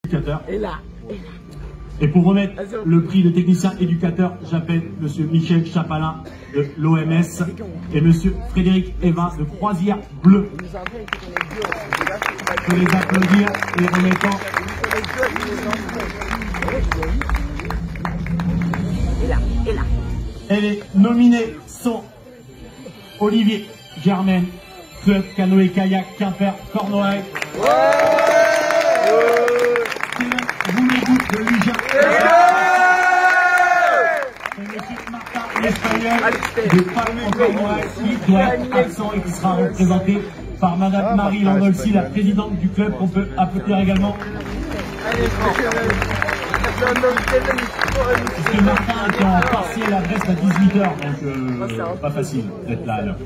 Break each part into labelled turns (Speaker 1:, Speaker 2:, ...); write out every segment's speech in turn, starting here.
Speaker 1: éducateur.
Speaker 2: Et là.
Speaker 1: Et pour remettre le prix de technicien éducateur, j'appelle monsieur Michel Chapalin de l'OMS et monsieur Frédéric Evin de Croisière Bleue. Je peux les applaudir et remettant.
Speaker 2: Et là.
Speaker 1: Et les nominés sont Olivier Germaine, club canoë kayak Quimper Cornouailles. Voulez-vous de l'UJA et monsieur Martin l'Espagnol de Palme Cornouailles qui doit être absent et qui sera représenté par madame Marie Landolsi, la présidente du club, qu'on peut applaudir également. Parce que Martin était en partiel à Brest à 18h, donc pas facile d'être là à l'heure.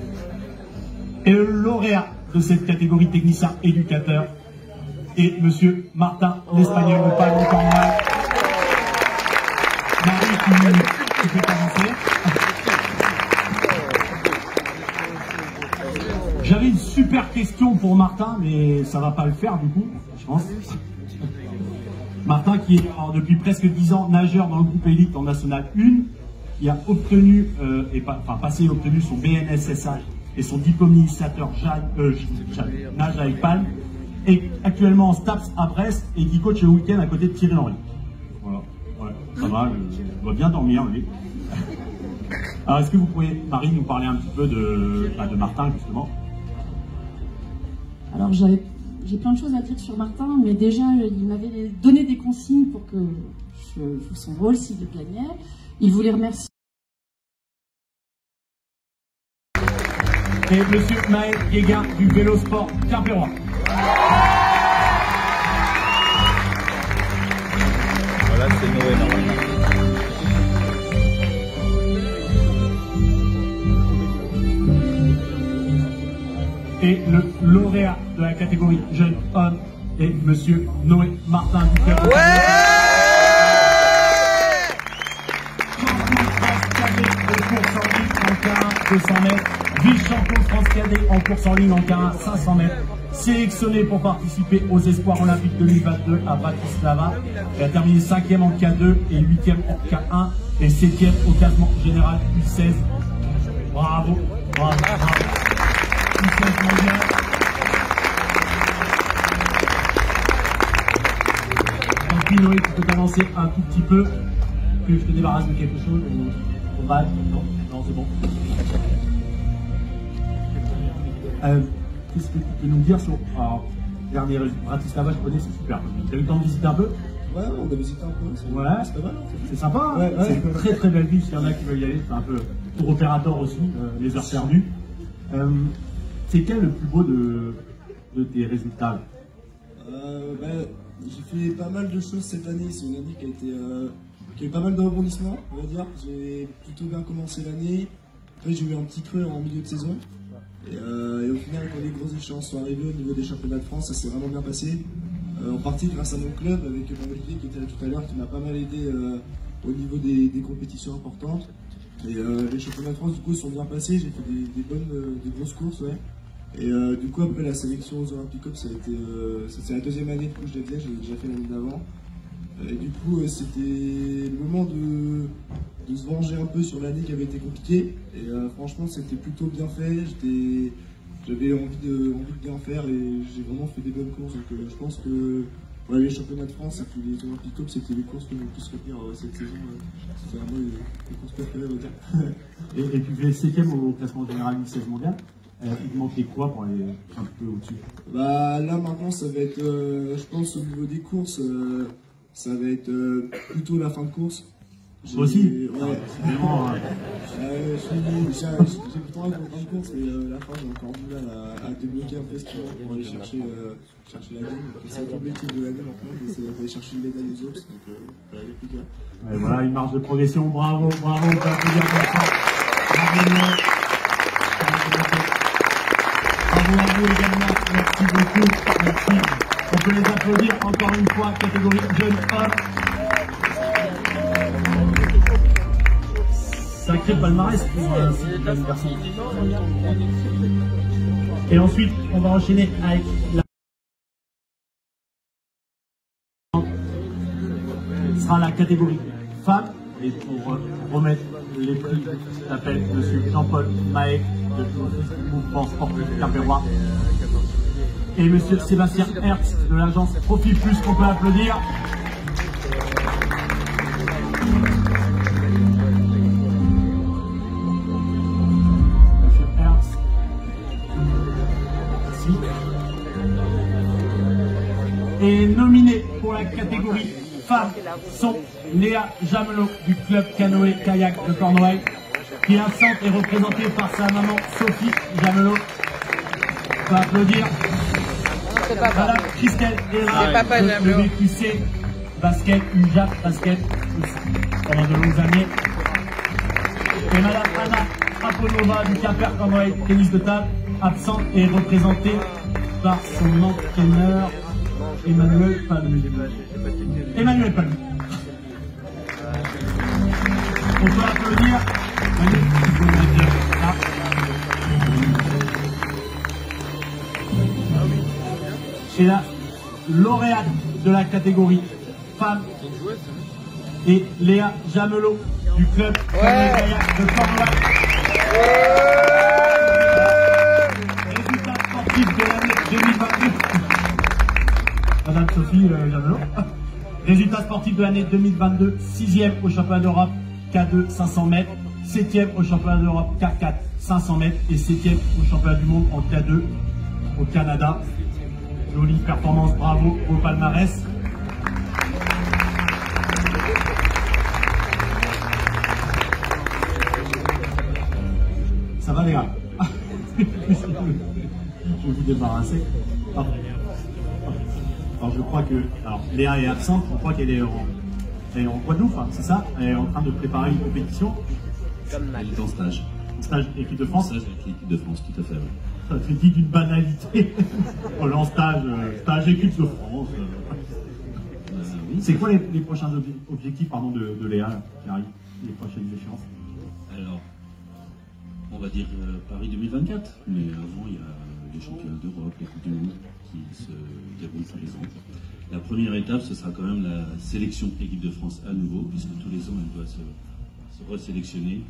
Speaker 1: Et le lauréat de cette catégorie technicien éducateur est monsieur Martin l'Espagnol de Palme Cornouailles. Marie, tu peux commencer. J'avais une super question pour Martin, mais ça va pas le faire du coup, je pense. Martin qui est depuis presque 10 ans nageur dans le groupe élite en National 1, qui a obtenu, passé et obtenu son BNSSH et son diplôme d'initiateur nage avec palme, et actuellement en STAPS à Brest et qui coach le week-end à côté de Thierry Henry. Voilà, ça va, je dois bien dormir, lui. Alors est-ce que vous pouvez, Marie, nous parler un petit peu de Martin justement?
Speaker 3: Alors j'ai plein de choses à dire sur Martin, mais déjà il m'avait donné des consignes pour que je joue son rôle s'il le gagnait. Il voulait remercier.
Speaker 1: Et monsieur Maël Guéguin du vélo sport Quimpérois.
Speaker 4: Voilà, c'est Noé normalement.
Speaker 1: Et le lauréat de la catégorie jeune homme est monsieur Noé Martin du Père. Champion de France cadet de course en ligne en K1 200 mètres, vice-champion de France cadet en course en ligne en K1 500 mètres, sélectionné pour participer aux Espoirs Olympiques 2022 à Bratislava. Il a terminé 5e en K2 et 8e en K1 et 7e au classement général U16. Bravo, bravo, bravo. U16 mondial. Donc puis Noé, tu peux t'avancer un tout petit peu, que je te débarrasse de quelque chose ou mal? Non, c'est bon. Qu'est-ce que tu peux nous dire sur dernier Bratislava? Je connais, c'est super. Tu as eu le temps de visiter un peu?
Speaker 5: Ouais, on a visité un peu.
Speaker 1: Ouais,
Speaker 5: c'est pas mal.
Speaker 1: C'est sympa, hein. C'est une très très belle ville. S'il y en a qui veulent y aller, c'est un peu pour opérateur aussi, les heures perdues. C'est quel le plus beau de tes résultats?
Speaker 5: J'ai fait pas mal de choses cette année. C'est une année qui a eu pas mal de rebondissements, on va dire. J'ai plutôt bien commencé l'année. Après, j'ai eu un petit creux en milieu de saison. Et au final, quand les grosses échéances sont arrivées au niveau des championnats de France, ça s'est vraiment bien passé. En partie grâce à mon club, avec Olivier qui était là tout à l'heure, qui m'a pas mal aidé au niveau des compétitions importantes. Et les championnats de France, du coup, sont bien passés. J'ai fait des grosses courses, ouais. Et du coup, après la sélection aux Olympic Cup, c'était la deuxième année que je les faisais, j'ai déjà fait l'année d'avant. Et du coup, c'était le moment de se venger un peu sur l'année qui avait été compliquée. Et franchement, c'était plutôt bien fait. J'avais envie de bien faire et j'ai vraiment fait des bonnes courses. Donc je pense que les championnats de France et puis les Olympic Cup, c'était les courses que je me plus retenir cette saison. C'était vraiment les courses préférées, on va dire.
Speaker 1: Et puis vous êtes 7e au classement général du 16 mondial. Il manquait quoi pour aller un peu au-dessus?
Speaker 5: Là maintenant, ça va être, je pense au niveau des courses, ça va être plutôt la fin de course.
Speaker 1: Moi aussi.
Speaker 5: Ouais,
Speaker 1: vraiment.
Speaker 5: J'ai plutôt un fin de course, mais la fin, j'ai encore du mal à débloquer un peu ce qu'il faut pour aller chercher la gagne. C'est l'objectif de l'année maintenant, c'est d'aller chercher une médaille aux autres. Donc voilà, il n'y a plus qu'à.
Speaker 1: Voilà, une marge de progression. Bravo, bravo, on peut applaudir comme ça. Bravo à vous également, merci beaucoup, merci. On peut les applaudir encore une fois, catégorie jeune homme. Sacré palmarès pour cette jeune personne. Et ensuite, on va enchaîner avec la sera la catégorie femmes. Et pour remettre les prix, j'appelle monsieur Jean-Paul Maek de l'Office du mouvement sportif quimpérois. Et monsieur Sébastien Hertz de l'agence Profil Plus qu'on peut applaudir. Monsieur Hertz. Merci. Et nominé pour la catégorie femmes sont Léa Jamelot du club canoë-kayak de Cornouailles, qui est absente et représentée par sa maman Sophie Jamelot. On peut applaudir. Madame Christelle Héra de BQC basket, UJAP basket pendant de longues années. Et Madame Anna Aponova du Quimper Cornouailles tennis de table, absente et représentée par son entraîneur Emmanuel Palmu. Emmanuel Palmu. On peut applaudir. Et la lauréate de la catégorie femmes et Léa Jamelot du club kayak de Cornouailles. Résultat sportif de l'année 2022. Madame Sophie Jamelot. Résultat sportif de l'année 2022, 6e au championnat d'Europe K2 500 mètres, 7e au championnat d'Europe K4 500 mètres et 7e au championnat du monde en K2 au Canada. Jolie performance, bravo au palmarès. Ça va les gars? Je vais vous débarrasser. Alors je crois que Léa est absente, je crois qu'elle est en Guadeloupe, hein, c'est ça? Elle est en train de préparer une compétition.
Speaker 6: Elle est en stage.
Speaker 1: Stage équipe de France?
Speaker 6: Stage avec l'équipe de France, tout à fait. Ouais.
Speaker 1: Ça te dit d'une banalité. On est en stage équipe de France.
Speaker 6: Oui.
Speaker 1: C'est quoi les prochains objectifs de Léa là, qui arrivent, les prochaines échéances?
Speaker 6: Alors, on va dire Paris 2024, mais avant il y a les championnats d'Europe, les Coupes du Monde qui se déroulent tous les ans. La première étape, ce sera quand même la sélection équipe de France à nouveau, puisque tous les ans elle doit se resélectionner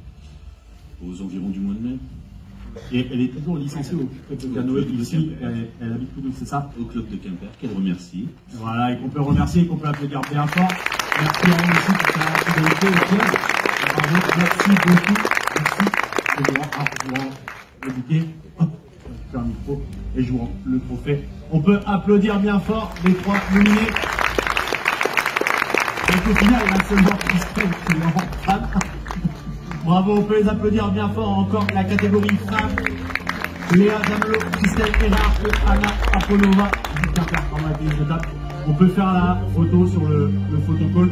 Speaker 6: aux environs du mois de mai.
Speaker 1: Et elle est toujours licenciée au club de canoë ici, elle habite Toulouse, c'est ça?
Speaker 6: Au club de Quimper, qu'elle remercie.
Speaker 1: Voilà, et qu'on peut remercier, qu'on peut applaudir bien fort. Merci à elle aussi pour sa fidélité au club. Merci beaucoup. Merci. Je vous rends le bouquet. Hop, je fais un micro et je vous rends le trophée. On peut applaudir bien fort les trois nominés. Et au final, il y a un seul joueur qui se traîne, qui est en fan. Bravo, on peut les applaudir bien fort encore la catégorie femmes. Léa Jamelot, Christelle Hérard et Anna Aponova. On peut faire la photo sur le photocall.